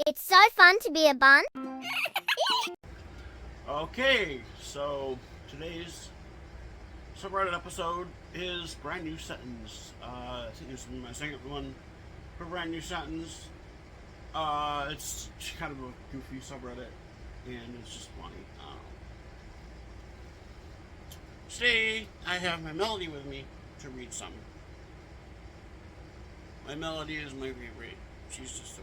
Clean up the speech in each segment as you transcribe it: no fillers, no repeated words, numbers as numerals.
It's so fun to be a bun. Okay, so today's subreddit episode is brand new sentence. I think this will be my second one for brand new sentence. It's kind of a goofy subreddit, and it's just funny. Today, I have my Melody with me to read some. My Melody is my favorite. She's just so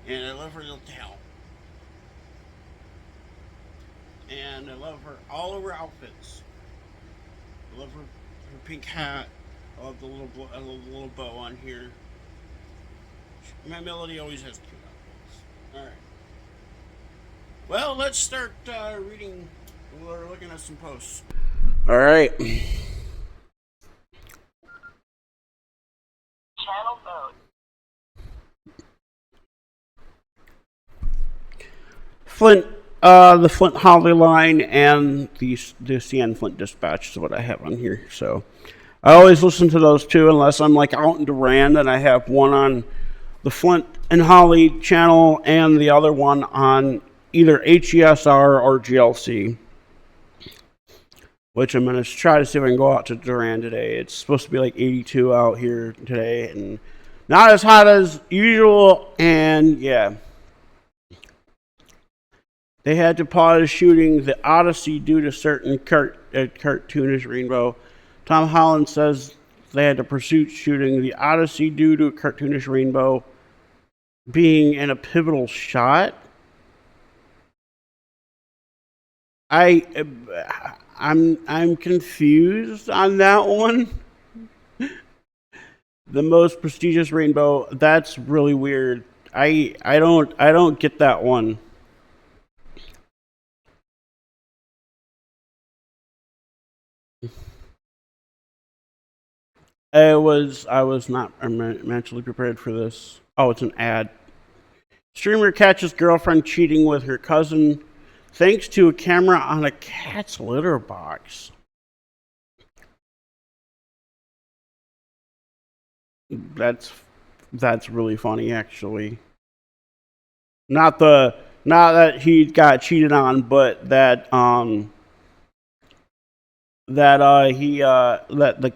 cute, and I love her little tail. And I love all of her outfits. I love her pink hat. I love the little bow on here. My Melody always has cute outfits. All right. Well, let's start reading. We're looking at some posts. All right. Channel mode. Flint. The Flint Holly line and the CN Flint Dispatch is what I have on here. So I always listen to those two unless I'm like out in Durand and I have one on the Flint and Holly channel and the other one on either HESR or GLC, which I'm going to try to see if I can go out to Durand today. It's supposed to be like 82 out here today and not as hot as usual, and yeah. They had to pause shooting The Odyssey due to certain cartoonish rainbow. Tom Holland says they had to pursue shooting The Odyssey due to a cartoonish rainbow being in a pivotal shot. I'm confused on that one. The most prestigious rainbow. That's really weird. I don't get that one. I was not mentally prepared for this. Oh, it's an ad. Streamer catches girlfriend cheating with her cousin thanks to a camera on a cat's litter box. That's really funny, actually. Not that he got cheated on, but that the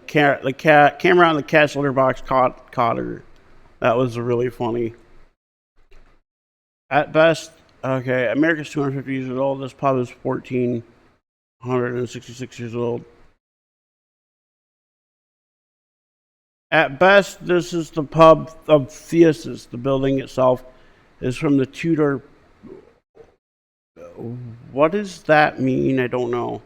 camera on the cat's litter box caught her. That was really funny. At best, okay, America's 250 years old. This pub is 1,466 years old. At best, this is the pub of Thesis. The building itself is from the Tudor. What does that mean? I don't know.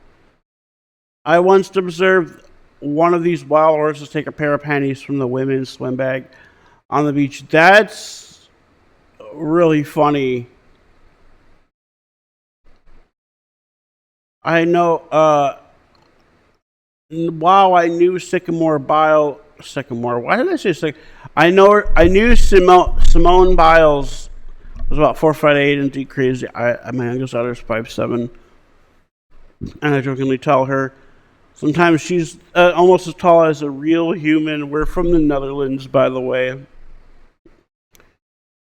I once observed one of these wild horses take a pair of panties from the women's swim bag on the beach. That's really funny. I know, wow, I knew Sycamore, why did I say Sycamore? I knew Simone Biles was about 4'8" and deep crazy. My youngest daughter's 5'7", and I jokingly tell her, sometimes she's almost as tall as a real human. We're from the Netherlands, by the way.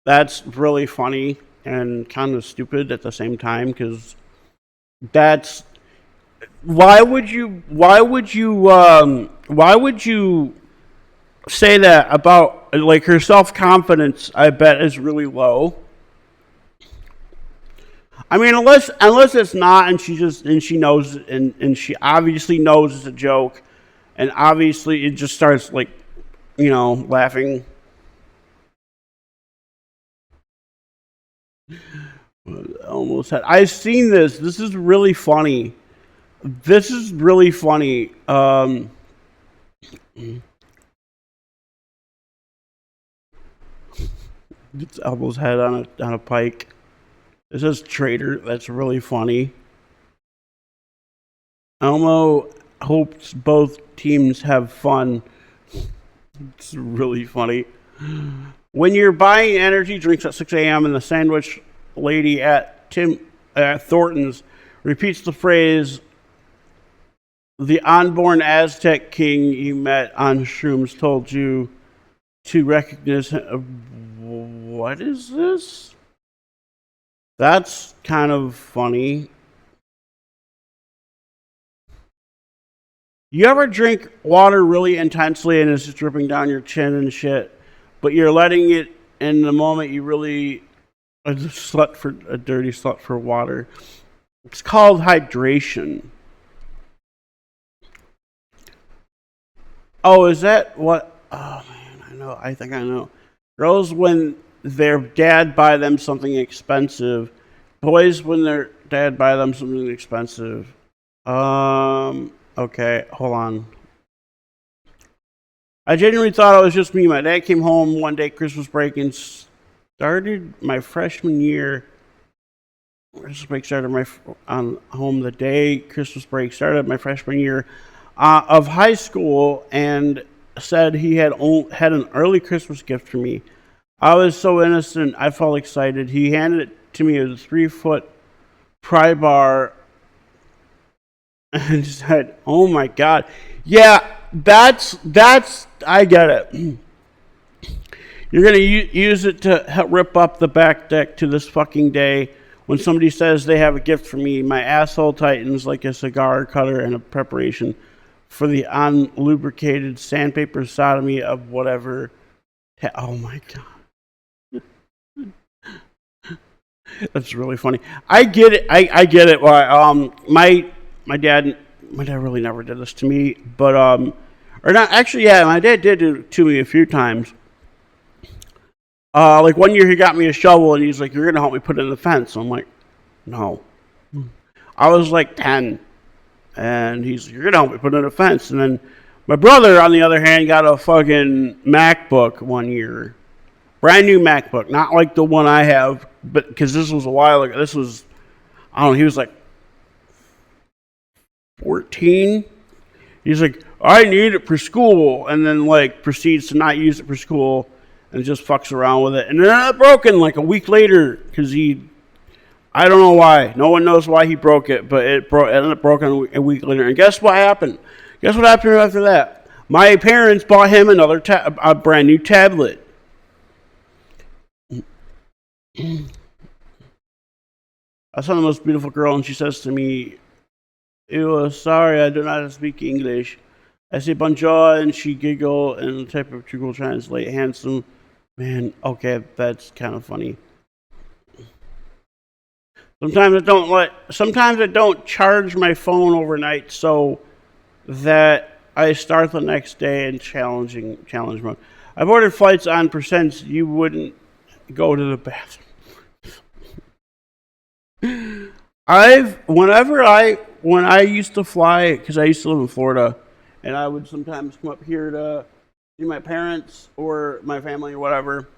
That's really funny and kind of stupid at the same time, because that's why would you say that about, like, her self-confidence? I bet is really low. I mean, unless it's not, and she knows it, and she obviously knows it's a joke, and obviously it just starts, like, laughing. Almost had. I've seen this. This is really funny. It's Elbo's head on a pike. It says traitor. That's really funny. Elmo hopes both teams have fun. It's really funny. When you're buying energy drinks at 6 a.m. and the sandwich lady at Thornton's repeats the phrase, the unborn Aztec king you met on shrooms told you to recognize him. what is this? That's kind of funny. You ever drink water really intensely and it's just dripping down your chin and shit, but you're letting it in the moment you really a dirty slut for water. It's called hydration. Oh, is that what? Oh man, I know. I think I know. Girls when their dad buy them something expensive. Boys when their dad buy them something expensive. Okay, hold on. I genuinely thought it was just me. My dad came home one day, Christmas break, and started my freshman year. Christmas break started on home the day Christmas break started my freshman year of high school, and said he had an early Christmas gift for me. I was so innocent. I felt excited. He handed it to me as a 3-foot pry bar and said, "Oh my God, yeah, that's I get it. You're gonna use it to rip up the back deck to this fucking day. When somebody says they have a gift for me, my asshole tightens like a cigar cutter in a preparation for the unlubricated sandpaper sodomy of whatever." Oh my God. That's really funny. I get it. I get it. My dad really never did this to me, but or not actually. Yeah, my dad did it to me a few times. Like one year he got me a shovel and he's like, "You're gonna help me put in the fence." I'm like, "No." I was like 10, and he's like, "You're gonna help me put in the fence." And then my brother, on the other hand, got a fucking MacBook one year. Brand new MacBook, not like the one I have, but because this was a while ago. This was, I don't know, he was like 14. He's like, "I need it for school," and then like proceeds to not use it for school and just fucks around with it. And then it broken like a week later because I don't know why. No one knows why he broke it, but it ended up broken a week later. And guess what happened? Guess what happened after that? My parents bought him a brand new tablet. I saw the most beautiful girl, and she says to me, "Ew, sorry, I do not speak English." I say bonjour, and she giggle, and the type of Google Translate, handsome. Man, okay, that's kind of funny. Sometimes I don't charge my phone overnight so that I start the next day in challenge mode. I've ordered flights on percents you wouldn't go to the bathroom. When I used to fly, because I used to live in Florida, and I would sometimes come up here to see my parents or my family or whatever,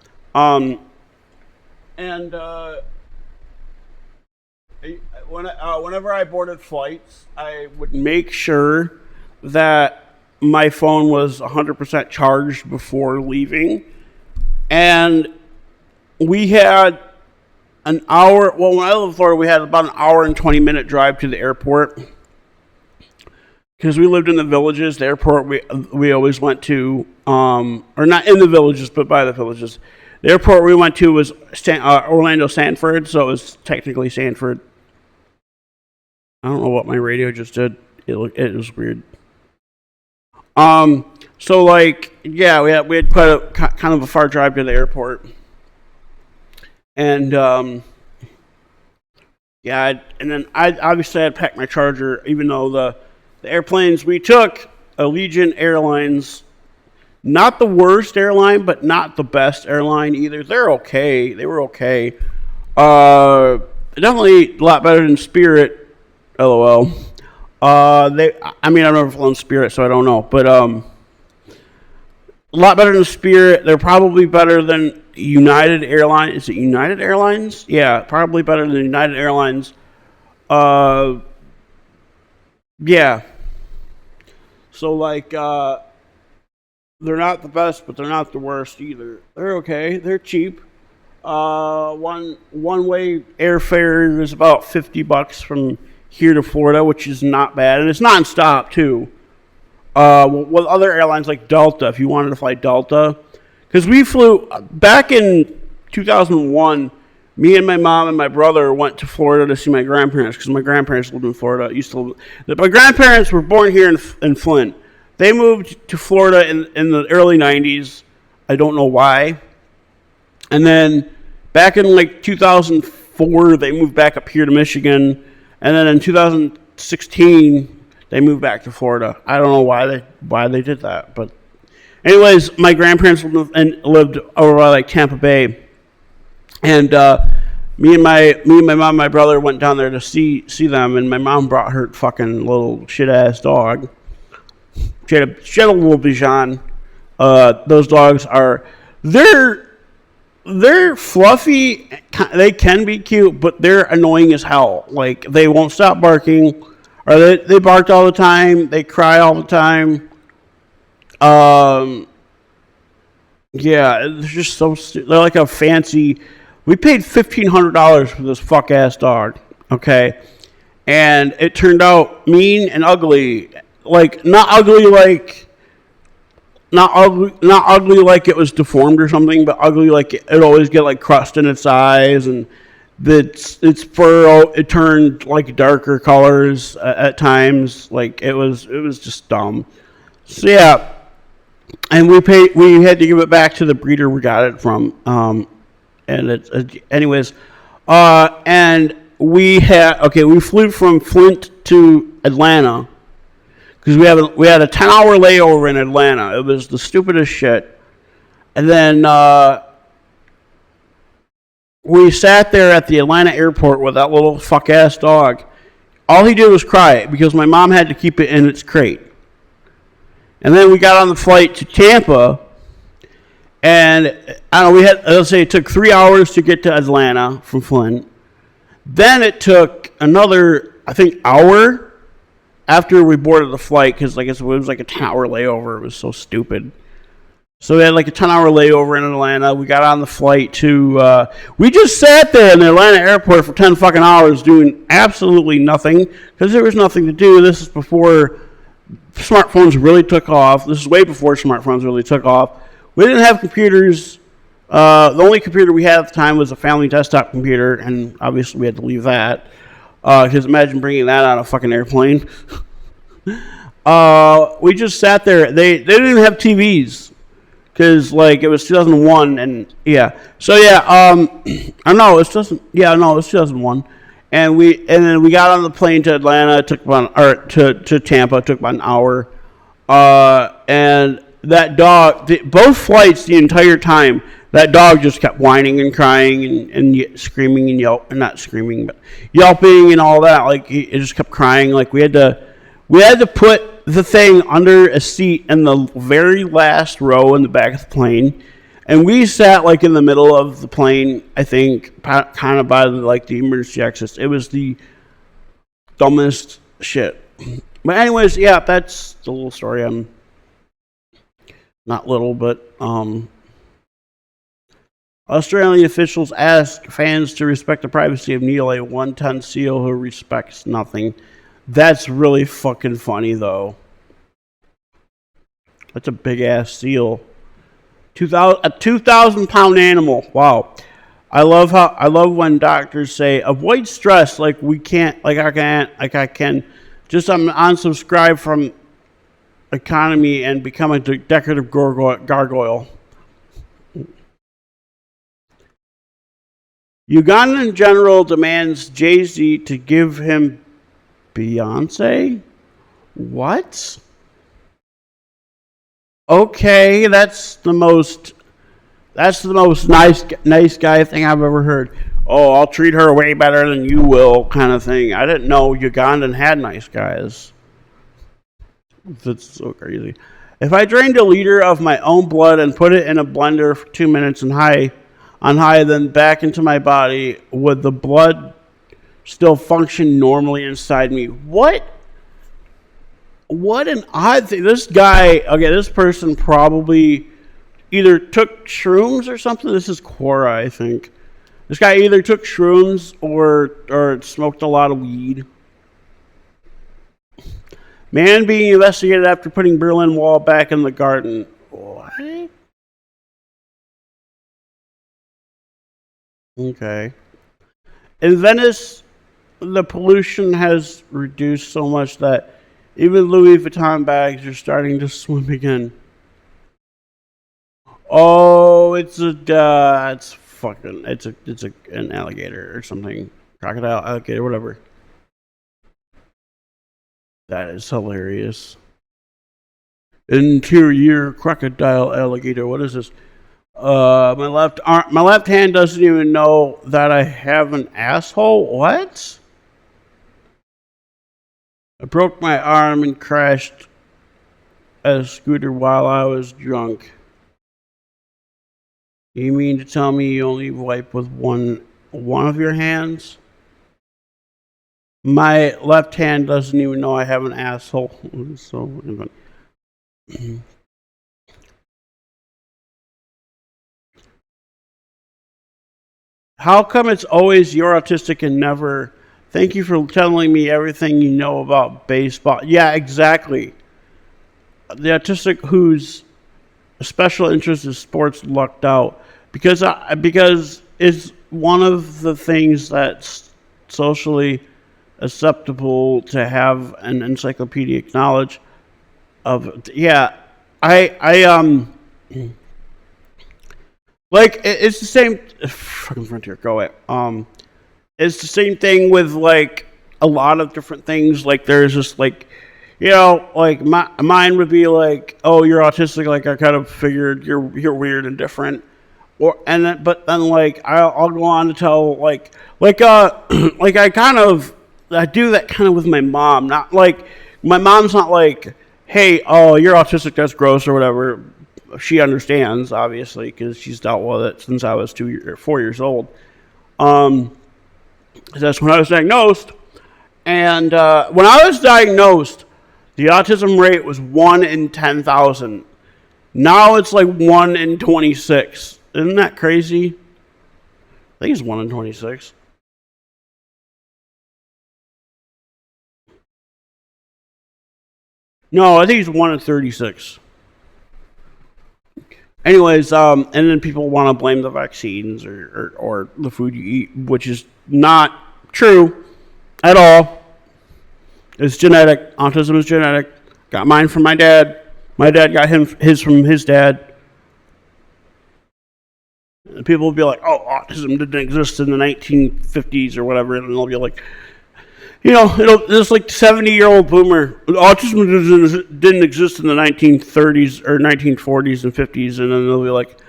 whenever I boarded flights, I would make sure that my phone was 100% charged before leaving, and we had an hour. Well, when I lived in Florida, we had about an hour and 20-minute drive to the airport because we lived in the villages. The airport we always went to, or not in the villages, but by the villages. The airport we went to was Orlando Sanford, so it was technically Sanford. I don't know what my radio just did. It was weird. So like, yeah, we had quite a kind of a far drive to the airport. And yeah, and then I obviously had packed my charger, even though the airplanes we took, Allegiant Airlines, not the worst airline, but not the best airline either. They're okay. They were okay. Definitely a lot better than Spirit. LOL. I've never flown Spirit, so I don't know, but a lot better than Spirit. They're probably better than United Airlines. Is it United Airlines? Yeah, probably better than United Airlines. Yeah. So like, they're not the best, but they're not the worst either. They're okay. They're cheap. One way airfare is about $50 from here to Florida, which is not bad, and it's nonstop too. With other airlines like Delta, if you wanted to fly Delta, because we flew back in 2001, me and my mom and my brother went to Florida to see my grandparents because my grandparents lived in Florida. My grandparents were born here in Flint. They moved to Florida in the early 90s. I don't know why. And then back in like 2004, they moved back up here to Michigan. And then in 2016, they moved back to Florida. I don't know why they did that. But anyways, my grandparents lived over by like Tampa Bay. And me and my mom and my brother went down there to see them. And my mom brought her fucking little shit-ass dog. She had a little Bichon. Those dogs are... They're fluffy. They can be cute, but they're annoying as hell. Like, they won't stop barking. Or they bark all the time. They cry all the time. Yeah, they're just so stupid. They're like a fancy... We paid $1,500 for this fuck-ass dog, okay? And it turned out mean and ugly. Like, not ugly like it was deformed or something, but ugly like it always get like crust in its eyes, and its fur, it turned like darker colors at times. Like, it was just dumb. So yeah, and we had to give it back to the breeder we got it from. And anyways, and we flew from Flint to Atlanta because we had a 10-hour layover in Atlanta. It was the stupidest shit. And then we sat there at the Atlanta airport with that little fuck ass dog. All he did was cry because my mom had to keep it in its crate. And then we got on the flight to Tampa. And I don't know, let's say it took 3 hours to get to Atlanta from Flint. Then it took another, I think, hour after we boarded the flight, because like it was like a 10-hour layover. It was so stupid. So we had like a 10-hour layover in Atlanta. We got on the flight to, we just sat there in the Atlanta airport for 10 fucking hours doing absolutely nothing, because there was nothing to do. This is before smartphones really took off. This is way before smartphones really took off. We didn't have computers. The only computer we had at the time was a family desktop computer, and obviously we had to leave that. Because imagine bringing that on a fucking airplane. We just sat there. They didn't even have TVs, because like it was 2001, and yeah. So yeah, I know it's just it's 2001, and then we got on the plane to Atlanta. It took to Tampa. It took about an hour, and that dog, both flights, the entire time, that dog just kept whining and crying and screaming and not screaming, but yelping and all that. Like, it just kept crying. Like, we had to put the thing under a seat in the very last row in the back of the plane, and we sat like in the middle of the plane. I think kind of by the emergency exits. It was the dumbest shit. But anyways, yeah, that's the little story. I'm not little, but Australian officials ask fans to respect the privacy of Neil, a 1-ton seal who respects nothing. That's really fucking funny, though. That's a big-ass seal. A 2,000-pound animal. Wow. I love when doctors say, avoid stress like I can. Just unsubscribe from economy and become a decorative gargoyle. Ugandan general demands Jay-Z to give him Beyonce? What? Okay, that's the most nice guy thing I've ever heard. Oh, I'll treat her way better than you will, kind of thing. I didn't know Ugandan had nice guys. That's so crazy. If I drained a liter of my own blood and put it in a blender for 2 minutes on high, then back into my body, would the blood still function normally inside me? What an odd thing. This person probably either took shrooms or something. This is Quora, I think. This guy either took shrooms or smoked a lot of weed. Man being investigated after putting Berlin Wall back in the garden. What? Okay. In Venice, the pollution has reduced so much that even Louis Vuitton bags are starting to swim again. Oh, it's fucking, it's an alligator or something, crocodile, alligator, whatever. That is hilarious. Interior crocodile alligator. What is this? My left hand doesn't even know that I have an asshole. What? I broke my arm and crashed a scooter while I was drunk. You mean to tell me you only wipe with one of your hands? My left hand doesn't even know I have an asshole. So, how come it's always you're autistic and never? Thank you for telling me everything you know about baseball. Yeah, exactly. The autistic whose special interest is sports lucked out because it's one of the things that's socially acceptable to have an encyclopedic knowledge of. Yeah, I like it's the same. Fucking frontier, go away. It's the same thing with like a lot of different things. Like there's just like, like mine would be like, oh, you're autistic. Like I kind of figured you're weird and different. But then like I'll go on to tell like like I do that kind of with my mom. Not like my mom's not like, hey, oh, you're autistic. That's gross or whatever. She understands obviously because she's dealt with it since I was 4 years old. That's when I was diagnosed. And when I was diagnosed, the autism rate was 1 in 10,000. Now it's like 1 in 26. Isn't that crazy? I think it's 1 in 26. No, I think it's 1 in 36. Anyways, and then people want to blame the vaccines or the food you eat, which is not true at all. It's genetic. Autism is genetic. Got mine from my dad. My dad got his from his dad. And people will be like, "Oh, autism didn't exist in the 1950s or whatever," and they'll be like, this like 70-year-old boomer. Autism didn't exist in the 1930s or 1940s and 50s, and then they'll be like,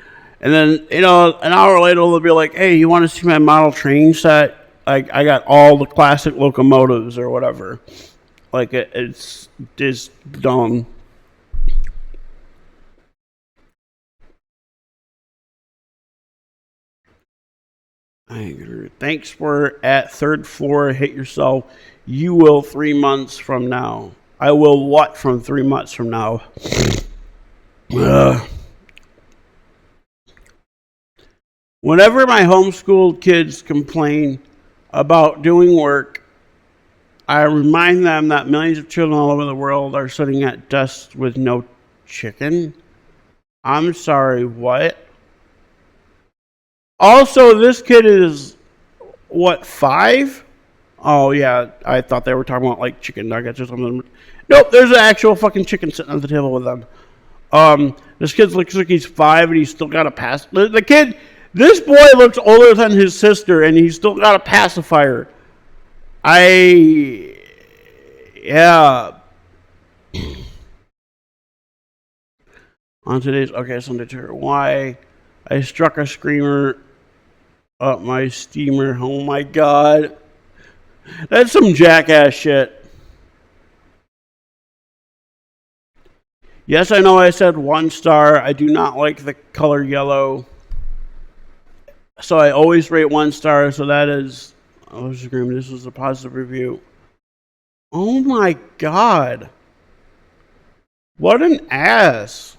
and then an hour later they'll be like, "Hey, you want to see my model train set? I got all the classic locomotives or whatever." Like it's just dumb. Thanks. We're at third floor. Hit yourself. You will 3 months from now. I will what from 3 months from now? Whenever my homeschooled kids complain about doing work, I remind them that millions of children all over the world are sitting at desks with no chicken. I'm sorry, what? Also, this kid is, what, 5? Oh, yeah, I thought they were talking about, like, chicken nuggets or something. Nope, there's an actual fucking chicken sitting at the table with them. This kid looks like he's 5 and he's still got a this boy looks older than his sister and he's still got a pacifier. Yeah. On today's, okay, Sunday tour, why I struck a screamer up my steamer. Oh my god. That's some jackass shit. Yes, I know I said 1 star. I do not like the color yellow. So I always rate 1 star. So that is, I was agreeing. This was a positive review. Oh my god. What an ass.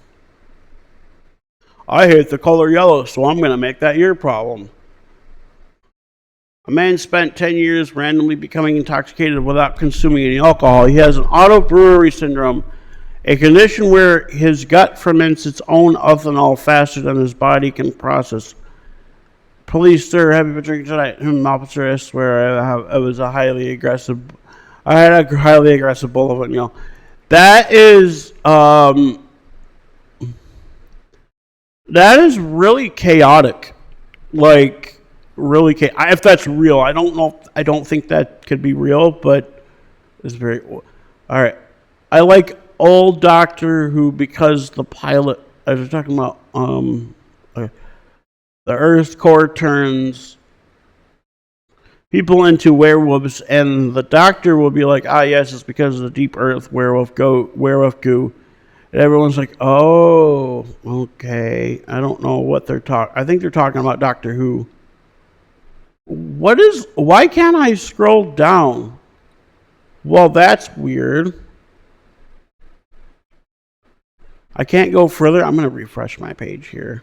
I hate the color yellow, so I'm going to make that your problem. A man spent 10 years randomly becoming intoxicated without consuming any alcohol. He has an autobrewery syndrome, a condition where his gut ferments its own ethanol faster than his body can process. Police, sir, have you been drinking tonight? Officer, I swear I was a highly aggressive. I had a highly aggressive bullet. That is that is really chaotic. Like really, if that's real, I don't know. I don't think that could be real, but it's very. All right, I like old Doctor Who because the pilot. I was talking about the Earth's core turns people into werewolves, and the Doctor will be like, "Ah, yes, it's because of the deep Earth werewolf goo." And everyone's like, "Oh, okay." I don't know what they're talking. I think they're talking about Doctor Who. Why can't I scroll down? Well, that's weird. I can't go further. I'm going to refresh my page here.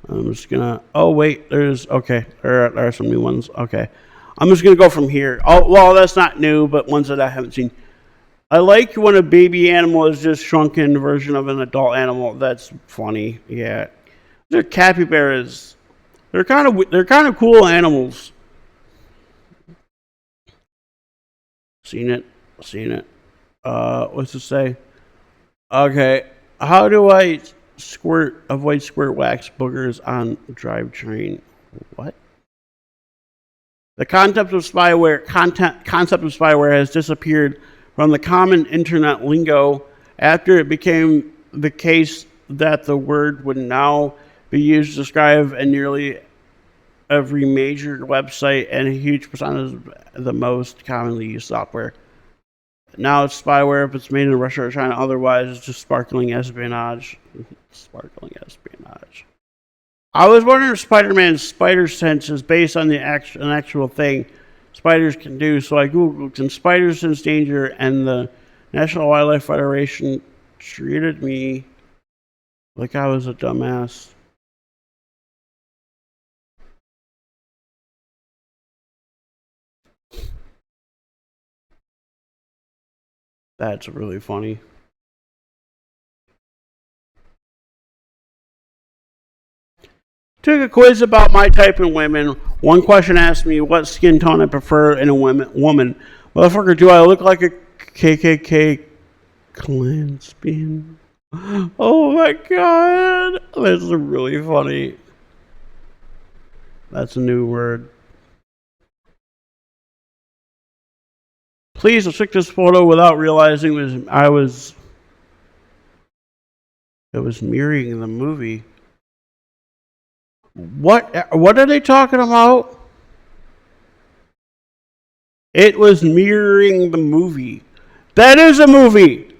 I'm just going to, oh, wait, okay, there are some new ones. Okay. I'm just going to go from here. Oh, well, that's not new, but ones that I haven't seen. I like when a baby animal is just shrunken version of an adult animal. That's funny. Yeah. They're capybaras. They're kind of cool animals. Seen it. What's it say? Okay. How do I avoid squirt wax boogers on drivetrain? What? The concept of spyware has disappeared from the common internet lingo after it became the case that the word would now be used to describe nearly every major website and a huge percentage of the most commonly used software. Now it's spyware if it's made in Russia or China. Otherwise, it's just sparkling espionage. I was wondering if Spider-Man's spider sense is based on an actual thing spiders can do. So I googled, can spiders sense danger? And the National Wildlife Federation treated me like I was a dumbass. That's really funny. Took a quiz about my type in women. One question asked me what skin tone I prefer in a woman. Motherfucker, do I look like a KKK Klansman? Oh my god. That's really funny. That's a new word. Please, I took this photo without realizing it was mirroring the movie. What are they talking about? It was mirroring the movie. That is a movie.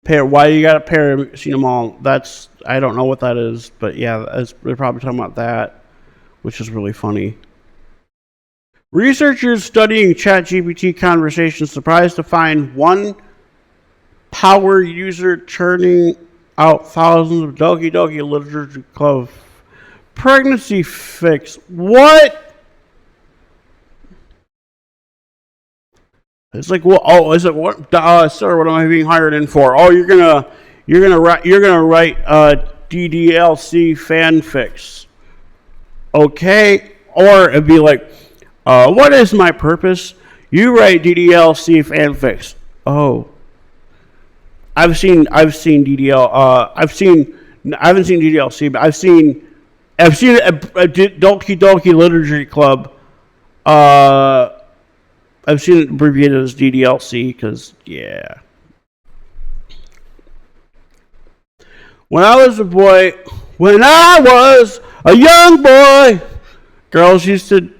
Why you got a pair? Seen them all. I don't know what that is, but yeah, they're probably talking about that, which is really funny. Researchers studying ChatGPT conversations surprised to find one power user churning out thousands of Doki Doki Literature Club pregnancy fix. What? It's like, well, oh, is it what? Sir, what am I being hired in for? Oh, you're gonna write DDLC fanfics. Okay, or it'd be like, what is my purpose? You write DDLC fanfics. Oh, I've seen DDL. I haven't seen DDLC, but I've seen a Doki Doki Literature Club. I've seen it abbreviated as DDLC because, yeah. When I was a young boy, girls used to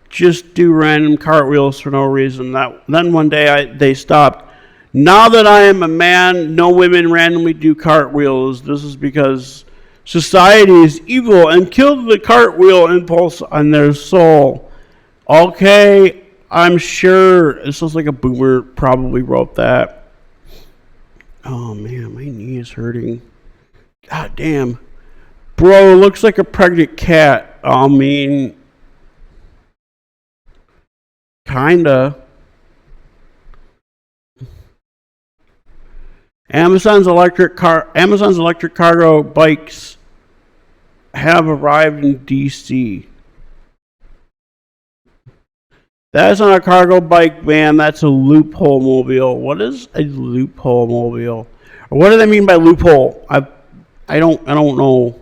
just do random cartwheels for no reason. Then one day they stopped. Now that I am a man, no women randomly do cartwheels. This is because society is evil and killed the cartwheel impulse on their soul. Okay, I'm sure this was like a boomer probably wrote that. Oh man, my knee is hurting. God damn. Bro, looks like a pregnant cat. I mean, kinda. Amazon's electric cargo bikes have arrived in DC. That's not a cargo bike, man. That's a loophole mobile. What is a loophole mobile? Or what do they mean by loophole? I don't know.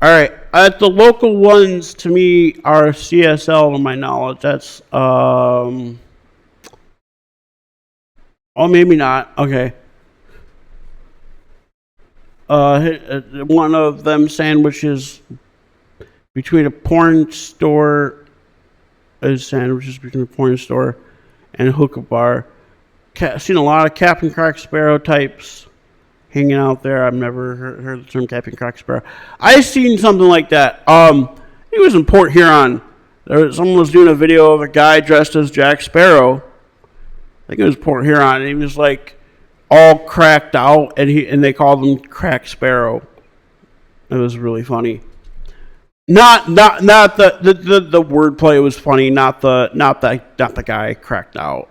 All right, the local ones to me are CSL to my knowledge. That's oh, maybe not. Okay. One of them sandwiches between a porn store sandwiches between a porn store and a hookah bar. I've seen a lot of Captain Crack Sparrow types hanging out there. I've never heard the term Captain Crack Sparrow. I seen something like that. It was in Port Huron. Someone was doing a video of a guy dressed as Jack Sparrow. I think it was Port Huron, and he was like all cracked out, and they called him Crack Sparrow. It was really funny. Not the wordplay was funny. Not the guy cracked out.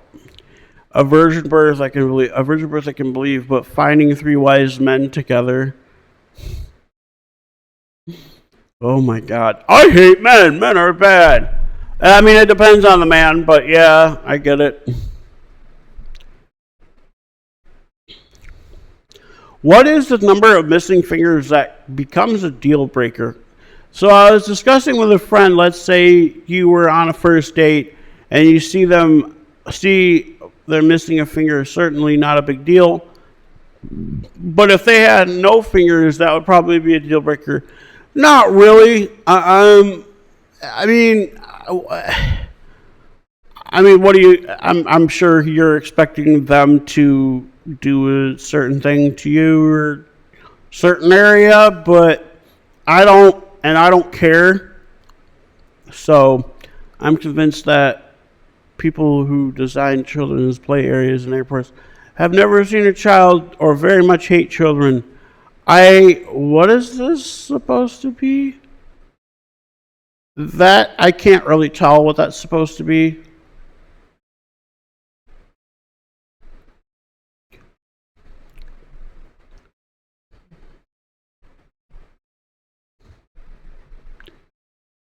A virgin birth I can believe, but finding three wise men together. Oh my God! I hate men. Men are bad. I mean, it depends on the man, but yeah, I get it. What is the number of missing fingers that becomes a deal breaker? So I was discussing with a friend. Let's say you were on a first date and you see they're missing a finger. Certainly not a big deal. But if they had no fingers, that would probably be a deal breaker. Not really. I mean, what do you? I'm sure you're expecting them to do a certain thing to you or certain area, but I don't care. So I'm convinced that people who design children's play areas in airports have never seen a child or very much hate children. What is this supposed to be? That I can't really tell what that's supposed to be.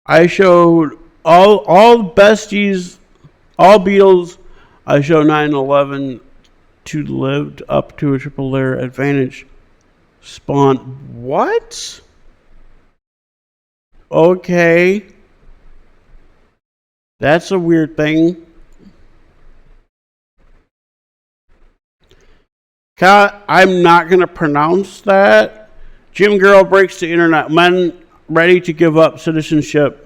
I showed all besties, all Beatles. I showed 9/11 to lived up to a triple layer advantage. Spawn. What? Okay. That's a weird thing. I'm not going to pronounce that. Gym girl breaks the internet. Men ready to give up citizenship.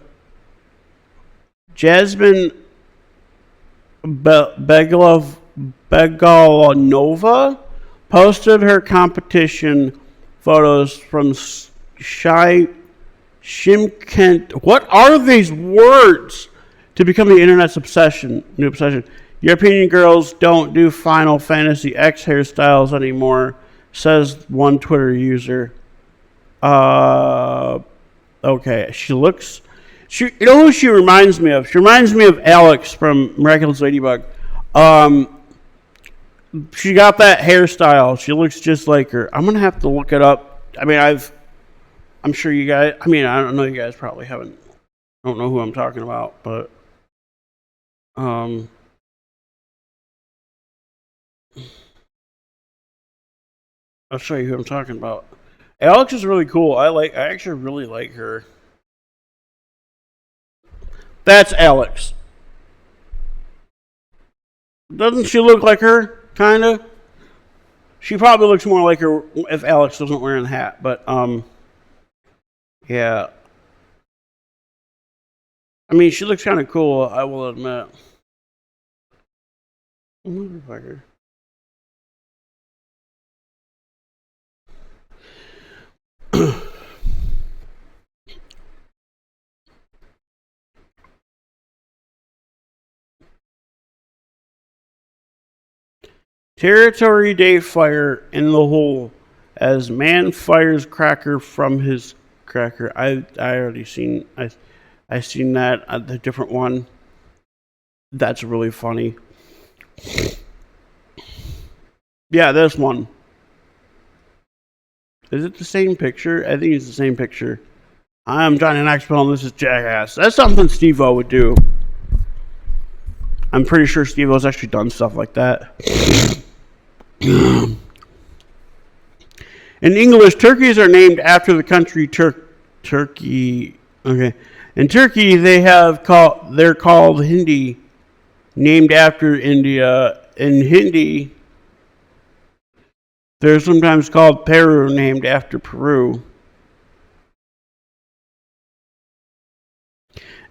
Jasmine Begalanova posted her competition photos from Shimkent. What are these words? To become the internet's new obsession. European girls don't do Final Fantasy X hairstyles anymore, says one Twitter user. Okay, you know who she reminds me of? She reminds me of Alex from Miraculous Ladybug. She got that hairstyle. She looks just like her. I'm gonna have to look it up. I mean, I'm sure you guys. I mean, I don't know. You guys probably don't know who I'm talking about, but I'll show you who I'm talking about. Alex is really cool. I actually really like her. That's Alex. Doesn't she look like her? Kinda. She probably looks more like her if Alex wasn't wearing a hat, but yeah. I mean, she looks kind of cool, I will admit. Motherfucker. Territory Day fire in the hole as man fires cracker from his cracker. I already seen I seen that the different one. That's really funny. Yeah, this one. Is it the same picture? I think it's the same picture. I'm Johnny Knoxville, and this is Jackass. That's something Steve-O would do. I'm pretty sure Steve-O's actually done stuff like that. In English, turkeys are named after the country Turkey. Okay. In Turkey, they're called Hindi, named after India. In Hindi, they're sometimes called Peru, named after Peru.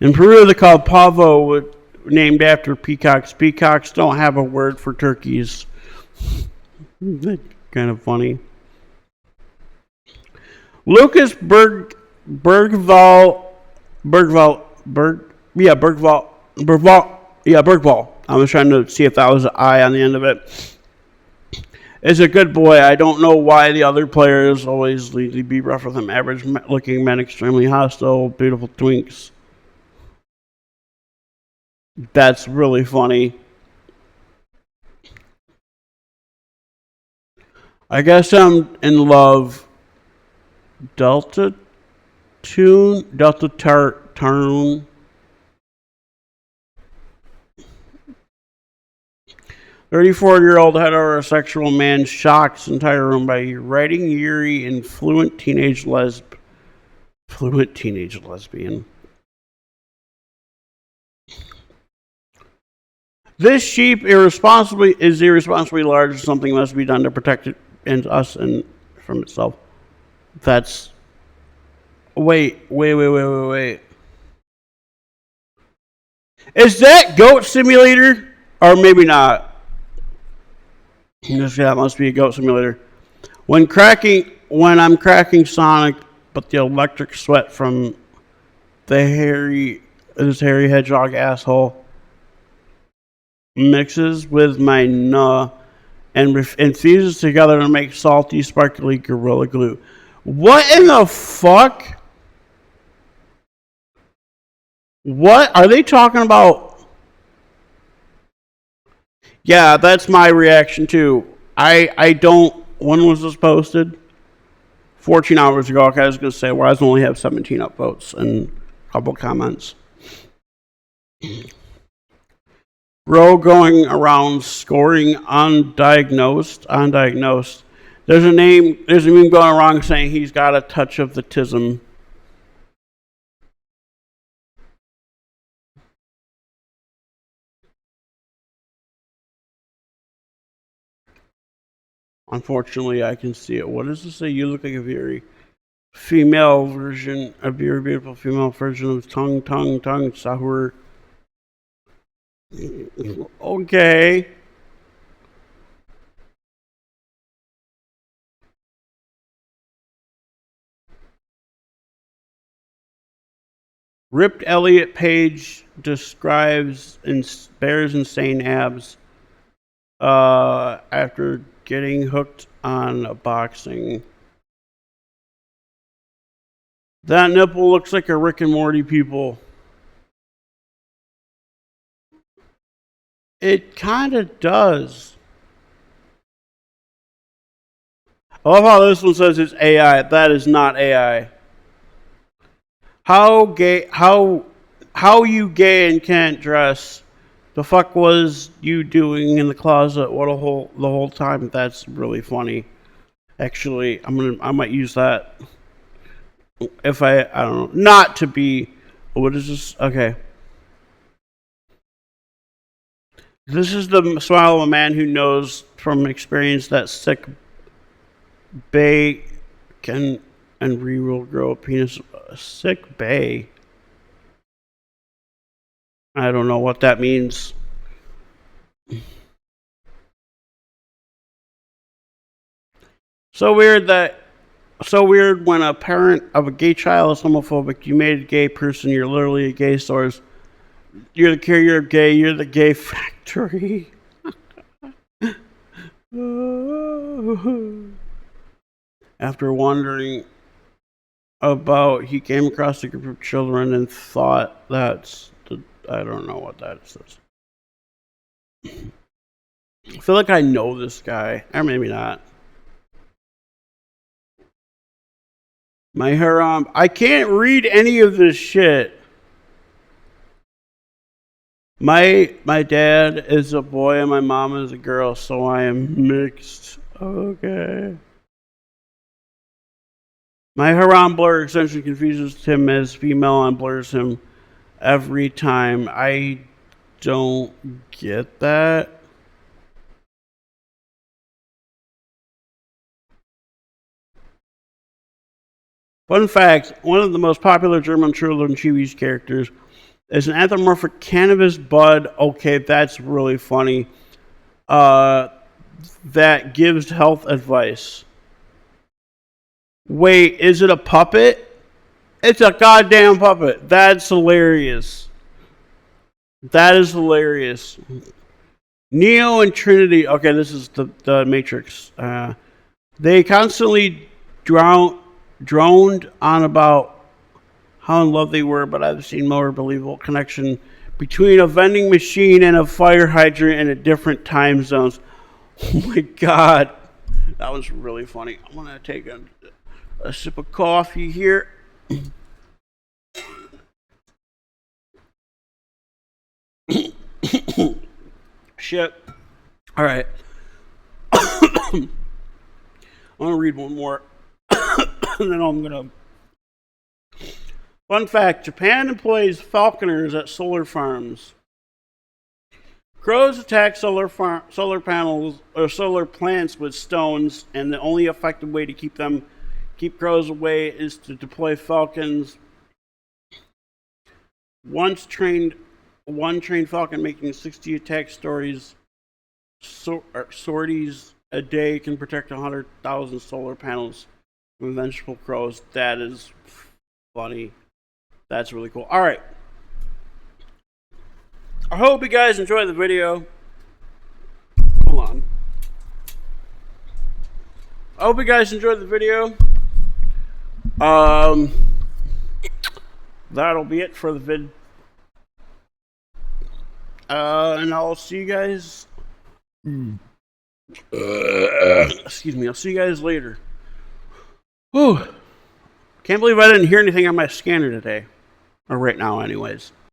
In Peru, they're called Pavo, named after peacocks. Peacocks don't have a word for turkeys. That's kind of funny. Lucas Bergvall. I was trying to see if that was an I on the end of it. Is a good boy. I don't know why the other players always be rough with him. Average looking men, extremely hostile, beautiful twinks. That's really funny. I guess I'm in love. Delta Tune. 34-year-old heterosexual man shocks entire room by writing Yuri in fluent teenage lesbian. This sheep is irresponsibly large. Something must be done to protect it and us and from itself. That's wait. Is that Goat Simulator? Or maybe not. That must be a Goat Simulator. When I'm cracking Sonic, but the electric sweat from this hairy hedgehog asshole mixes with my and fuses together to make salty, sparkly Gorilla Glue. What in the fuck? What are they talking about? Yeah, that's my reaction too. I don't. When was this posted? 14 hours ago. Okay, I was going to say, well, I only have 17 upvotes and a couple comments. Bro going around scoring undiagnosed. There's a meme going around saying he's got a touch of the tism. Unfortunately, I can see it. What does it say? You look like a very female version, a very beautiful female version of tongue, sour. Okay. Ripped Elliott Page describes bears insane abs after getting hooked on boxing. That nipple looks like a Rick and Morty people. It kind of does. I love how this one says it's AI. That is not AI. How you gay and can't dress? The fuck was you doing in the closet? The whole time? That's really funny. Actually, I might use that if I don't know, not to be. What is this? Okay. This is the smile of a man who knows from experience that sick bay can and will grow a penis. Sick bay. I don't know what that means. So weird when a parent of a gay child is homophobic. You made a gay person. You're literally a gay source. You're the carrier of gay. You're the gay factory. After wondering about, he came across a group of children and thought I don't know what that says. I feel like I know this guy. Or maybe not. My haram. I can't read any of this shit. My dad is a boy and my mom is a girl, so I am mixed. Okay. My haram blur extension confuses him as female and blurs him every time. I don't get that. Fun fact, one of the most popular German children Chibi's characters is an anthropomorphic cannabis bud. Okay, that's really funny. That gives health advice. Wait, is it a puppet? It's a goddamn puppet. That's hilarious. That is hilarious. Neo and Trinity. Okay, this is the Matrix. They constantly droned on about how in love they were, but I've seen more believable connection between a vending machine and a fire hydrant in a different time zones. Oh my god, that was really funny. I'm gonna take a sip of coffee here. Shit. All right. I'm gonna read one more, and then I'm gonna. Fun fact: Japan employs falconers at solar farms. Crows attack solar panels or solar plants with stones, and the only effective way to keep crows away is to deploy falcons. One trained falcon making 60 attack sorties a day can protect 100,000 solar panels from vengeful crows. That is funny. That's really cool. All right. I hope you guys enjoyed the video. Hold on. I hope you guys enjoyed the video. That'll be it for the vid. And I'll see you guys. Excuse me. I'll see you guys later. Whew. Can't believe I didn't hear anything on my scanner today. Or right now, anyways.